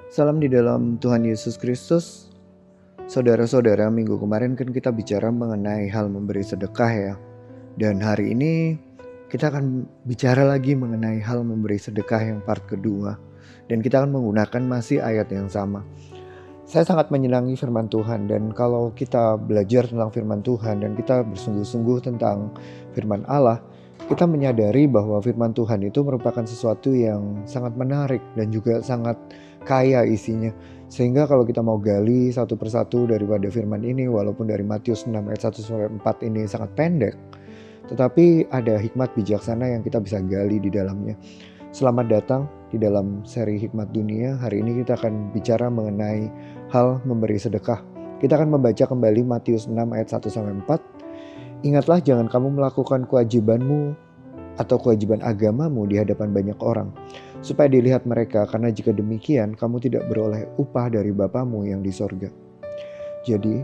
Salam di dalam Tuhan Yesus Kristus. Saudara-saudara, minggu kemarin kan kita bicara mengenai hal memberi sedekah ya. Dan hari ini kita akan bicara lagi mengenai hal memberi sedekah yang part kedua. Dan kita akan menggunakan masih ayat yang sama. Saya sangat menyenangi firman Tuhan, dan kalau kita belajar tentang firman Tuhan dan kita bersungguh-sungguh tentang firman Allah, kita menyadari bahwa firman Tuhan itu merupakan sesuatu yang sangat menarik dan juga sangat kaya isinya. Sehingga kalau kita mau gali satu persatu daripada firman ini, walaupun dari Matius 6 ayat 1-4 ini sangat pendek, tetapi ada hikmat bijaksana yang kita bisa gali di dalamnya. Selamat datang di dalam seri Hikmat Dunia. Hari ini kita akan bicara mengenai hal memberi sedekah. Kita akan membaca kembali Matius 6 ayat 1-4. Ingatlah, jangan kamu melakukan kewajibanmu atau kewajiban agamamu di hadapan banyak orang, supaya dilihat mereka, karena jika demikian kamu tidak beroleh upah dari Bapamu yang di sorga. Jadi,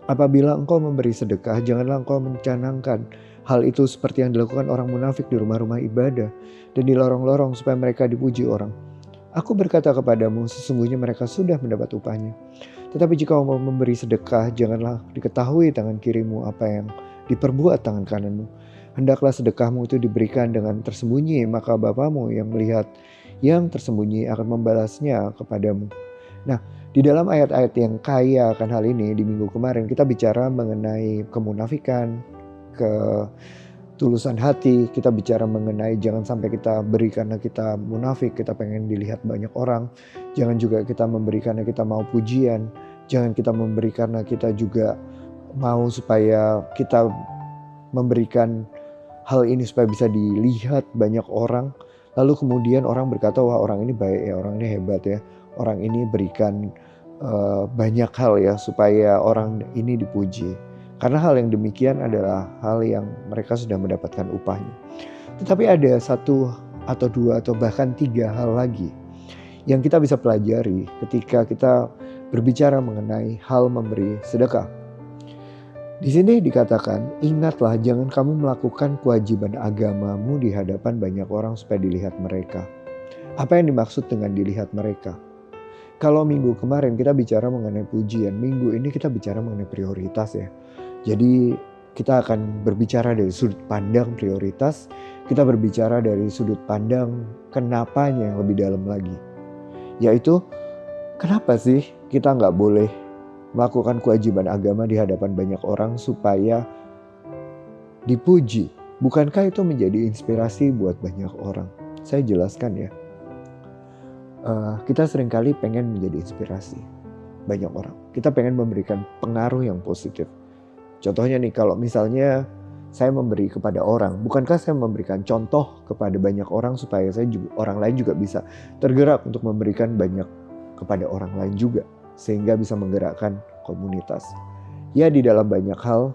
apabila engkau memberi sedekah, janganlah engkau mencanangkan hal itu seperti yang dilakukan orang munafik di rumah-rumah ibadah dan di lorong-lorong supaya mereka dipuji orang. Aku berkata kepadamu, sesungguhnya mereka sudah mendapat upahnya. Tetapi jika kamu mau memberi sedekah, janganlah diketahui tangan kirimu apa yang diperbuat tangan kananmu. Hendaklah sedekahmu itu diberikan dengan tersembunyi, maka Bapamu yang melihat yang tersembunyi akan membalasnya kepadamu. Nah, di dalam ayat-ayat yang kaya akan hal ini, di minggu kemarin kita bicara mengenai kemunafikan, ketulusan hati. Kita bicara mengenai jangan sampai kita beri karena kita munafik, kita pengen dilihat banyak orang. Jangan juga kita memberi karena kita mau pujian. Jangan kita memberi karena kita juga mau supaya kita memberikan hal ini supaya bisa dilihat banyak orang. Lalu kemudian orang berkata, wah orang ini baik ya, orang ini hebat ya, orang ini berikan banyak hal ya supaya orang ini dipuji. Karena hal yang demikian adalah hal yang mereka sudah mendapatkan upahnya. Tetapi ada satu atau dua atau bahkan tiga hal lagi yang kita bisa pelajari ketika kita berbicara mengenai hal memberi sedekah. Di sini dikatakan, ingatlah jangan kamu melakukan kewajiban agamamu di hadapan banyak orang supaya dilihat mereka. Apa yang dimaksud dengan dilihat mereka? Kalau minggu kemarin kita bicara mengenai pujian, minggu ini kita bicara mengenai prioritas ya. Jadi kita akan berbicara dari sudut pandang prioritas, kita berbicara dari sudut pandang kenapanya yang lebih dalam lagi. Yaitu, kenapa sih kita nggak boleh melakukan kewajiban agama di hadapan banyak orang supaya dipuji? Bukankah itu menjadi inspirasi buat banyak orang? Saya jelaskan ya. Kita seringkali pengen menjadi inspirasi banyak orang. Kita pengen memberikan pengaruh yang positif. Contohnya nih, kalau misalnya saya memberi kepada orang, bukankah saya memberikan contoh kepada banyak orang supaya orang lain juga bisa tergerak untuk memberikan banyak kepada orang lain juga, sehingga bisa menggerakkan komunitas. Ya, di dalam banyak hal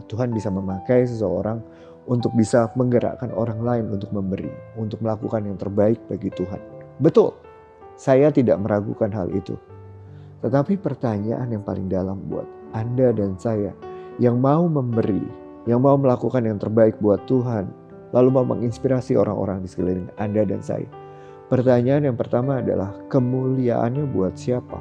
Tuhan bisa memakai seseorang untuk bisa menggerakkan orang lain untuk memberi, untuk melakukan yang terbaik bagi Tuhan. Betul, saya tidak meragukan hal itu. Tetapi pertanyaan yang paling dalam buat Anda dan saya yang mau memberi, yang mau melakukan yang terbaik buat Tuhan, lalu mau menginspirasi orang-orang di sekeliling Anda dan saya. Pertanyaan yang pertama adalah, kemuliaannya buat siapa?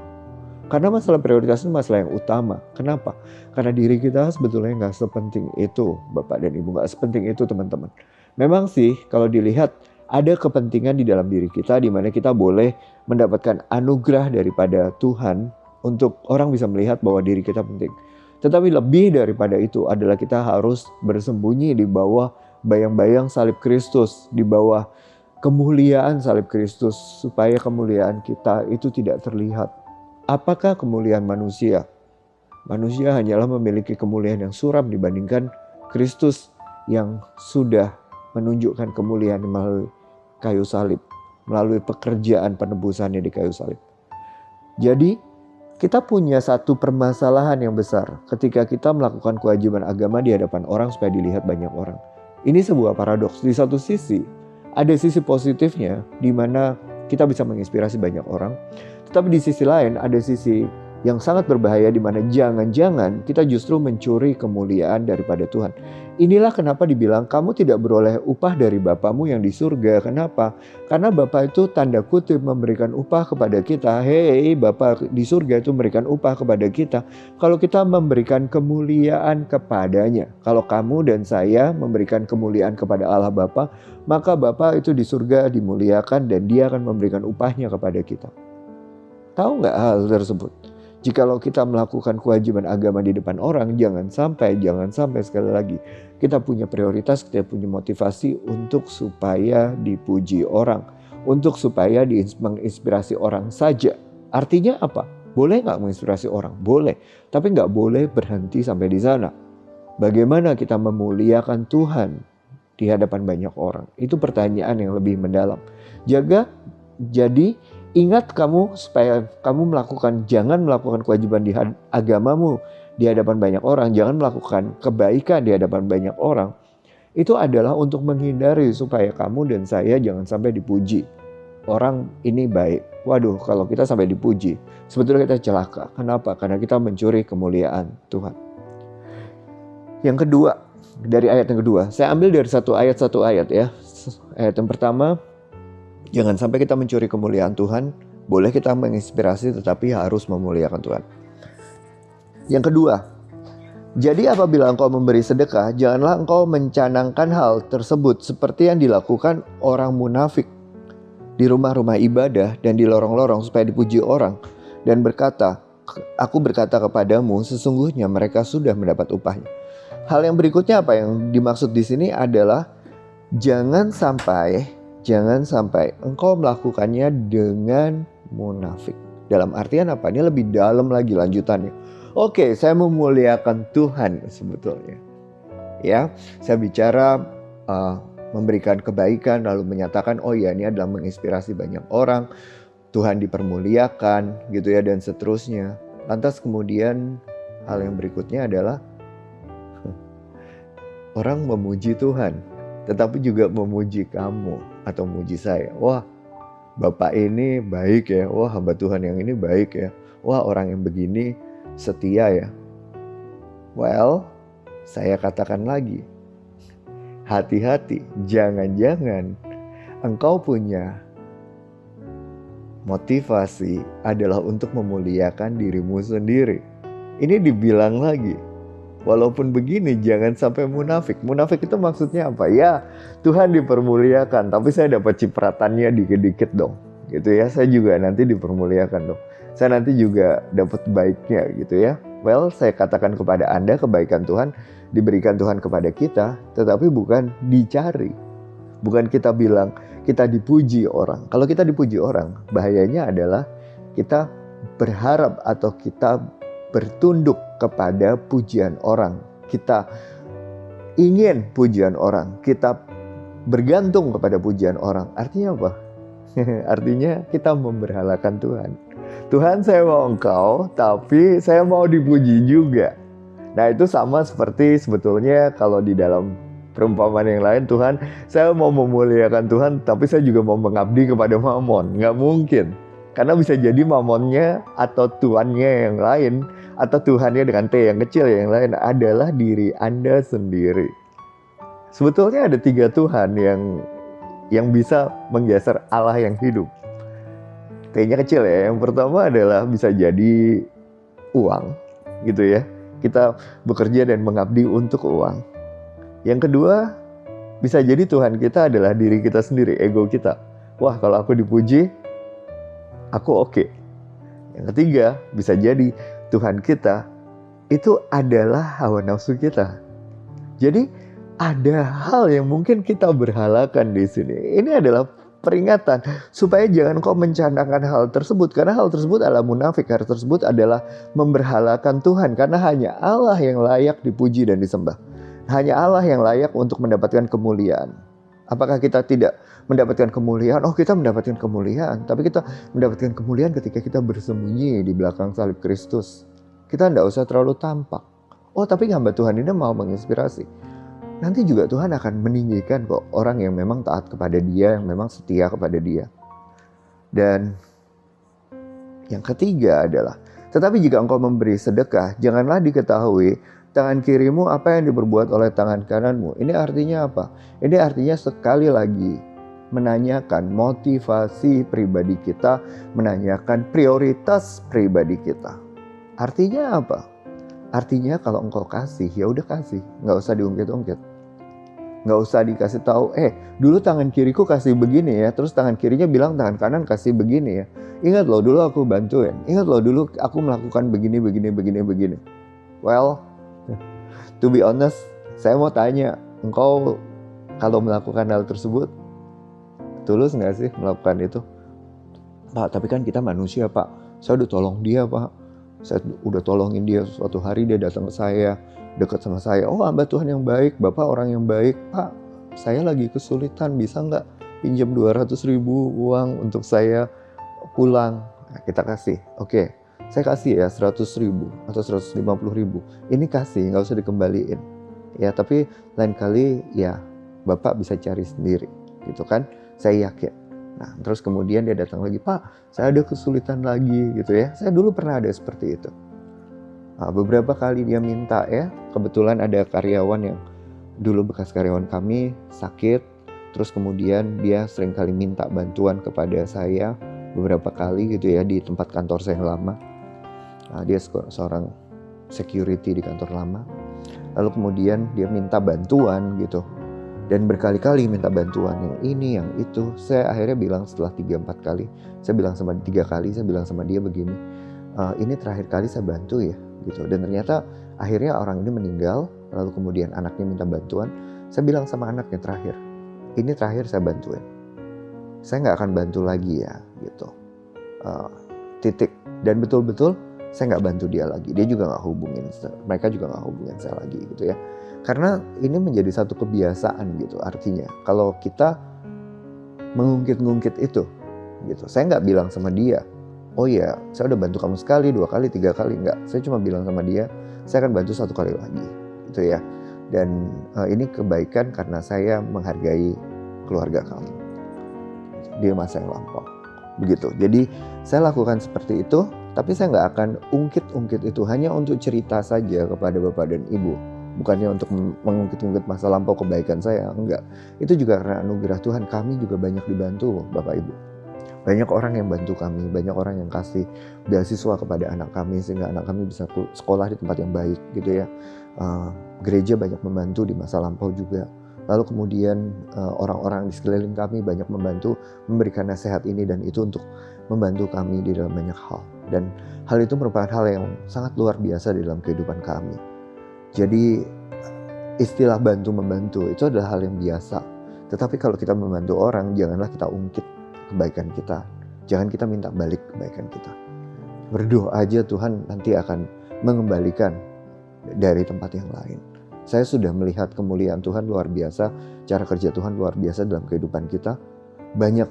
Karena masalah prioritas itu masalah yang utama. Kenapa? Karena diri kita sebetulnya gak sepenting itu, Bapak dan Ibu, gak sepenting itu teman-teman. Memang sih kalau dilihat ada kepentingan di dalam diri kita, di mana kita boleh mendapatkan anugerah daripada Tuhan untuk orang bisa melihat bahwa diri kita penting. Tetapi lebih daripada itu adalah kita harus bersembunyi di bawah bayang-bayang salib Kristus, di bawah kemuliaan salib Kristus, supaya kemuliaan kita itu tidak terlihat. Apakah kemuliaan manusia? Manusia hanyalah memiliki kemuliaan yang suram dibandingkan Kristus yang sudah menunjukkan kemuliaan melalui kayu salib, melalui pekerjaan penebusannya di kayu salib. Jadi kita punya satu permasalahan yang besar ketika kita melakukan kewajiban agama di hadapan orang supaya dilihat banyak orang. Ini sebuah paradoks. Di satu sisi, ada sisi positifnya di mana kita bisa menginspirasi banyak orang. Tetapi di sisi lain ada sisi yang sangat berbahaya, di mana jangan-jangan kita justru mencuri kemuliaan daripada Tuhan. Inilah kenapa dibilang kamu tidak beroleh upah dari Bapamu yang di surga. Kenapa? Karena Bapa itu tanda kutip memberikan upah kepada kita. Hei, Bapa di surga itu memberikan upah kepada kita kalau kita memberikan kemuliaan kepadanya. Kalau kamu dan saya memberikan kemuliaan kepada Allah Bapa, maka Bapa itu di surga dimuliakan dan Dia akan memberikan upahnya kepada kita. Tahu nggak hal tersebut? Jikalau kita melakukan kewajiban agama di depan orang, jangan sampai sekali lagi kita punya prioritas, kita punya motivasi untuk supaya dipuji orang, untuk supaya menginspirasi orang saja. Artinya apa? Boleh nggak menginspirasi orang? Boleh, tapi nggak boleh berhenti sampai di sana. Bagaimana kita memuliakan Tuhan di hadapan banyak orang? Itu pertanyaan yang lebih mendalam. Jadi ingat kamu supaya kamu jangan melakukan kewajiban di agamamu di hadapan banyak orang, jangan melakukan kebaikan di hadapan banyak orang. Itu adalah untuk menghindari supaya kamu dan saya jangan sampai dipuji. Orang ini baik. Waduh, kalau kita sampai dipuji, sebetulnya kita celaka. Kenapa? Karena kita mencuri kemuliaan Tuhan. Yang kedua, dari ayat yang kedua, saya ambil dari satu ayat ya. Ayat yang pertama, jangan sampai kita mencuri kemuliaan Tuhan. Boleh kita menginspirasi tetapi harus memuliakan Tuhan. Yang kedua, jadi apabila engkau memberi sedekah, janganlah engkau mencanangkan hal tersebut seperti yang dilakukan orang munafik di rumah-rumah ibadah dan di lorong-lorong supaya dipuji orang dan berkata, aku berkata kepadamu, sesungguhnya mereka sudah mendapat upahnya. Hal yang berikutnya apa yang dimaksud di sini adalah jangan sampai engkau melakukannya dengan munafik. Dalam artian apa? Ini lebih dalam lagi lanjutannya. Oke, saya memuliakan Tuhan sebetulnya. Ya, saya bicara memberikan kebaikan lalu menyatakan oh ya ini adalah menginspirasi banyak orang. Tuhan dipermuliakan gitu ya dan seterusnya. Lantas kemudian hal yang berikutnya adalah orang memuji Tuhan, tetapi juga memuji kamu atau memuji saya. Wah, Bapak ini baik ya. Wah, hamba Tuhan yang ini baik ya. Wah, orang yang begini setia ya. Well, saya katakan lagi. Hati-hati, jangan-jangan engkau punya motivasi adalah untuk memuliakan dirimu sendiri. Ini dibilang lagi. Walaupun begini, jangan sampai munafik. Munafik itu maksudnya apa? Ya, Tuhan dipermuliakan, tapi saya dapat cipratannya dikit-dikit dong. Gitu ya, saya juga nanti dipermuliakan dong. Saya nanti juga dapat baiknya gitu ya. Well, saya katakan kepada Anda, kebaikan Tuhan diberikan Tuhan kepada kita, tetapi bukan dicari. Bukan kita bilang, kita dipuji orang. Kalau kita dipuji orang, bahayanya adalah kita berharap atau kita bertunduk kepada pujian orang. Kita ingin pujian orang. Kita bergantung kepada pujian orang. Artinya apa? Artinya kita memberhalakan Tuhan. Tuhan, saya mau engkau, tapi saya mau dipuji juga. Nah, itu sama seperti sebetulnya kalau di dalam perumpamaan yang lain, Tuhan, saya mau memuliakan Tuhan, tapi saya juga mau mengabdi kepada Mamon. Nggak mungkin. Karena bisa jadi mamonnya atau tuannya yang lain, atau Tuhannya dengan T yang kecil yang lain adalah diri Anda sendiri. Sebetulnya ada 3 Tuhan yang bisa menggeser Allah yang hidup. T-nya kecil ya. Yang pertama adalah bisa jadi uang gitu ya. Kita bekerja dan mengabdi untuk uang. Yang kedua bisa jadi Tuhan kita adalah diri kita sendiri, ego kita. Wah, kalau aku dipuji, aku oke. Yang ketiga bisa jadi Tuhan kita itu adalah hawa nafsu kita. Jadi ada hal yang mungkin kita berhalakan di sini. Ini adalah peringatan supaya jangan kau mencandangkan hal tersebut, karena hal tersebut adalah munafik. Hal tersebut adalah memberhalakan Tuhan, karena hanya Allah yang layak dipuji dan disembah. Hanya Allah yang layak untuk mendapatkan kemuliaan. Apakah kita tidak mendapatkan kemuliaan? Oh, kita mendapatkan kemuliaan, tapi kita mendapatkan kemuliaan ketika kita bersembunyi di belakang salib Kristus. Kita tidak usah terlalu tampak. Oh, tapi hamba Tuhan ini mau menginspirasi. Nanti juga Tuhan akan meninggikan kok orang yang memang taat kepada Dia, yang memang setia kepada Dia. Dan yang ketiga adalah Tetapi jika engkau memberi sedekah, janganlah diketahui tangan kirimu apa yang diperbuat oleh tangan kananmu. Ini artinya apa? Ini artinya sekali lagi menanyakan motivasi pribadi kita, menanyakan prioritas pribadi kita. Artinya apa? Artinya kalau engkau kasih, ya udah kasih, nggak usah diungkit-ungkit. Nggak usah dikasih tahu, dulu tangan kiriku kasih begini ya, terus tangan kirinya bilang tangan kanan kasih begini ya. Ingat loh, dulu aku bantuin. Ingat loh, dulu aku melakukan begini. Well, to be honest, saya mau tanya, engkau kalau melakukan hal tersebut, tulus nggak sih melakukan itu? Pak, tapi kan kita manusia Pak. Saya udah tolong dia Pak. Saya udah tolongin dia, suatu hari dia datang ke saya, dekat sama saya. Oh, hamba Tuhan yang baik, Bapak orang yang baik. Pak, saya lagi kesulitan, bisa nggak pinjam 200.000 uang untuk saya pulang? Nah, kita kasih. Oke, saya kasih ya 100.000 atau 150.000. Ini kasih, nggak usah dikembaliin. Ya, tapi lain kali ya Bapak bisa cari sendiri, gitu kan? Saya yakin. Nah, terus kemudian dia datang lagi, Pak, saya ada kesulitan lagi, gitu ya. Saya dulu pernah ada seperti itu. Nah, beberapa kali dia minta ya, kebetulan ada karyawan yang dulu bekas karyawan kami sakit, terus kemudian dia sering kali minta bantuan kepada saya beberapa kali gitu ya di tempat kantor saya yang lama. Nah, dia seorang security di kantor lama. Lalu kemudian dia minta bantuan gitu. Dan berkali-kali minta bantuan yang ini, yang itu. Saya akhirnya bilang setelah 3-4 kali, saya bilang sama dia begini, ini terakhir kali saya bantu ya gitu. Dan ternyata akhirnya orang ini meninggal, lalu kemudian anaknya minta bantuan. Saya bilang sama anaknya terakhir, ini terakhir saya bantuin, saya gak akan bantu lagi ya gitu, titik. Dan betul-betul saya gak bantu dia lagi, dia juga gak hubungin, mereka juga gak hubungin saya lagi gitu ya. Karena ini menjadi satu kebiasaan gitu. Artinya kalau kita mengungkit-ngungkit itu gitu, saya nggak bilang sama dia, oh ya saya udah bantu kamu sekali, 2 kali, 3 kali, nggak. Saya cuma bilang sama dia, saya akan bantu 1 kali lagi gitu ya. Dan ini kebaikan karena saya menghargai keluarga kamu di masa yang lampau begitu. Jadi saya lakukan seperti itu, tapi saya nggak akan ungkit-ungkit itu hanya untuk cerita saja kepada Bapak dan Ibu. Bukannya untuk mengungkit-ungkit masa lampau kebaikan saya, enggak. Itu juga karena anugerah Tuhan, kami juga banyak dibantu Bapak Ibu. Banyak orang yang bantu kami, banyak orang yang kasih beasiswa kepada anak kami sehingga anak kami bisa sekolah di tempat yang baik gitu ya. Gereja banyak membantu di masa lampau juga. Lalu kemudian orang-orang di sekeliling kami banyak membantu, memberikan nasihat ini dan itu untuk membantu kami di dalam banyak hal. Dan hal itu merupakan hal yang sangat luar biasa di dalam kehidupan kami. Jadi istilah bantu-membantu itu adalah hal yang biasa. Tetapi kalau kita membantu orang, janganlah kita ungkit kebaikan kita. Jangan kita minta balik kebaikan kita. Berdoa aja Tuhan nanti akan mengembalikan dari tempat yang lain. Saya sudah melihat kemuliaan Tuhan luar biasa, cara kerja Tuhan luar biasa dalam kehidupan kita. Banyak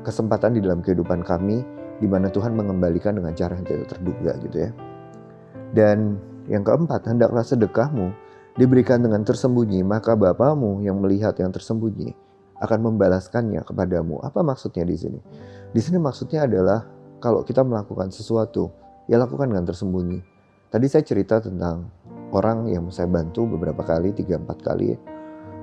kesempatan di dalam kehidupan kami di mana Tuhan mengembalikan dengan cara yang tidak terduga gitu ya. Dan yang keempat, hendaklah sedekahmu diberikan dengan tersembunyi, maka Bapamu yang melihat yang tersembunyi akan membalaskannya kepadamu. Apa maksudnya di sini? Di sini maksudnya adalah kalau kita melakukan sesuatu, ya lakukan dengan tersembunyi. Tadi saya cerita tentang orang yang saya bantu beberapa kali, 3-4 kali.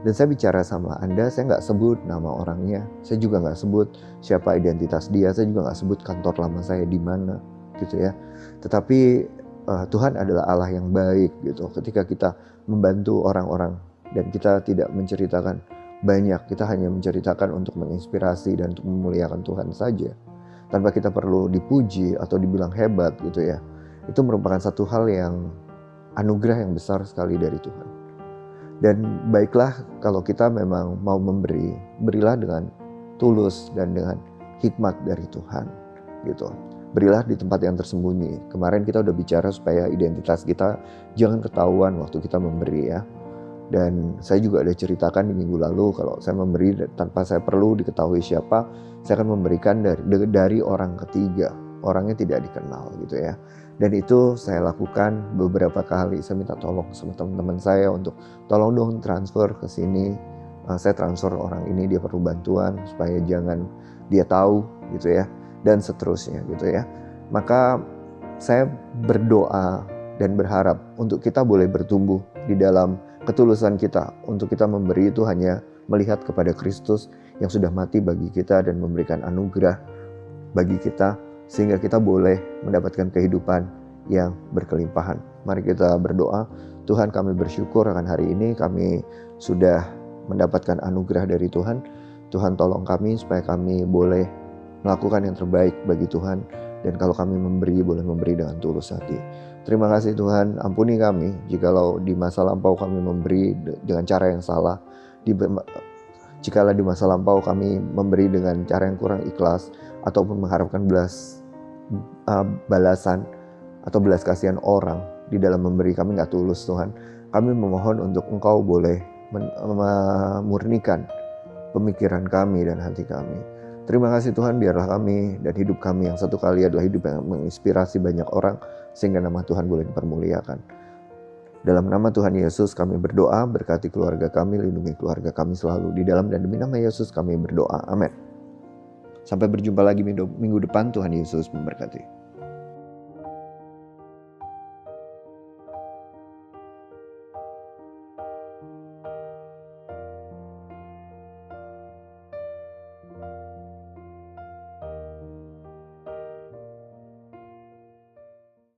Dan saya bicara sama Anda, saya nggak sebut nama orangnya. Saya juga nggak sebut siapa identitas dia. Saya juga nggak sebut kantor lama saya di mana gitu ya. Tetapi Tuhan adalah Allah yang baik gitu. Ketika kita membantu orang-orang dan kita tidak menceritakan banyak, kita hanya menceritakan untuk menginspirasi dan untuk memuliakan Tuhan saja, tanpa kita perlu dipuji atau dibilang hebat gitu ya. Itu merupakan satu hal yang anugerah yang besar sekali dari Tuhan. Dan baiklah kalau kita memang mau memberi, berilah dengan tulus dan dengan hikmat dari Tuhan gitu. Berilah di tempat yang tersembunyi. Kemarin kita udah bicara supaya identitas kita jangan ketahuan waktu kita memberi ya. Dan saya juga ada ceritakan di minggu lalu kalau saya memberi tanpa saya perlu diketahui siapa, saya akan memberikan dari orang ketiga. Orangnya tidak dikenal gitu ya. Dan itu saya lakukan beberapa kali. Saya minta tolong sama teman-teman saya untuk tolong dong transfer ke sini. Saya transfer orang ini, dia perlu bantuan supaya jangan dia tahu gitu ya. Dan seterusnya gitu ya. Maka saya berdoa dan berharap untuk kita boleh bertumbuh di dalam ketulusan kita. Untuk kita memberi itu hanya melihat kepada Kristus yang sudah mati bagi kita dan memberikan anugerah bagi kita, sehingga kita boleh mendapatkan kehidupan yang berkelimpahan. Mari kita berdoa. Tuhan, kami bersyukur akan hari ini kami sudah mendapatkan anugerah dari Tuhan. Tuhan, tolong kami supaya kami boleh melakukan yang terbaik bagi Tuhan. Dan kalau kami memberi, boleh memberi dengan tulus hati. Terima kasih Tuhan, ampuni kami jikalau di masa lampau kami memberi dengan cara yang salah. Jikalau di masa lampau kami memberi dengan cara yang kurang ikhlas, ataupun mengharapkan balasan atau belas kasihan orang di dalam memberi, kami gak tulus Tuhan. Kami memohon untuk Engkau boleh memurnikan pemikiran kami dan hati kami. Terima kasih Tuhan, biarlah kami dan hidup kami yang satu kali adalah hidup yang menginspirasi banyak orang, sehingga nama Tuhan boleh dipermuliakan. Dalam nama Tuhan Yesus kami berdoa, berkati keluarga kami, lindungi keluarga kami selalu. Di dalam dan demi nama Yesus kami berdoa, amin. Sampai berjumpa lagi minggu depan, Tuhan Yesus memberkati.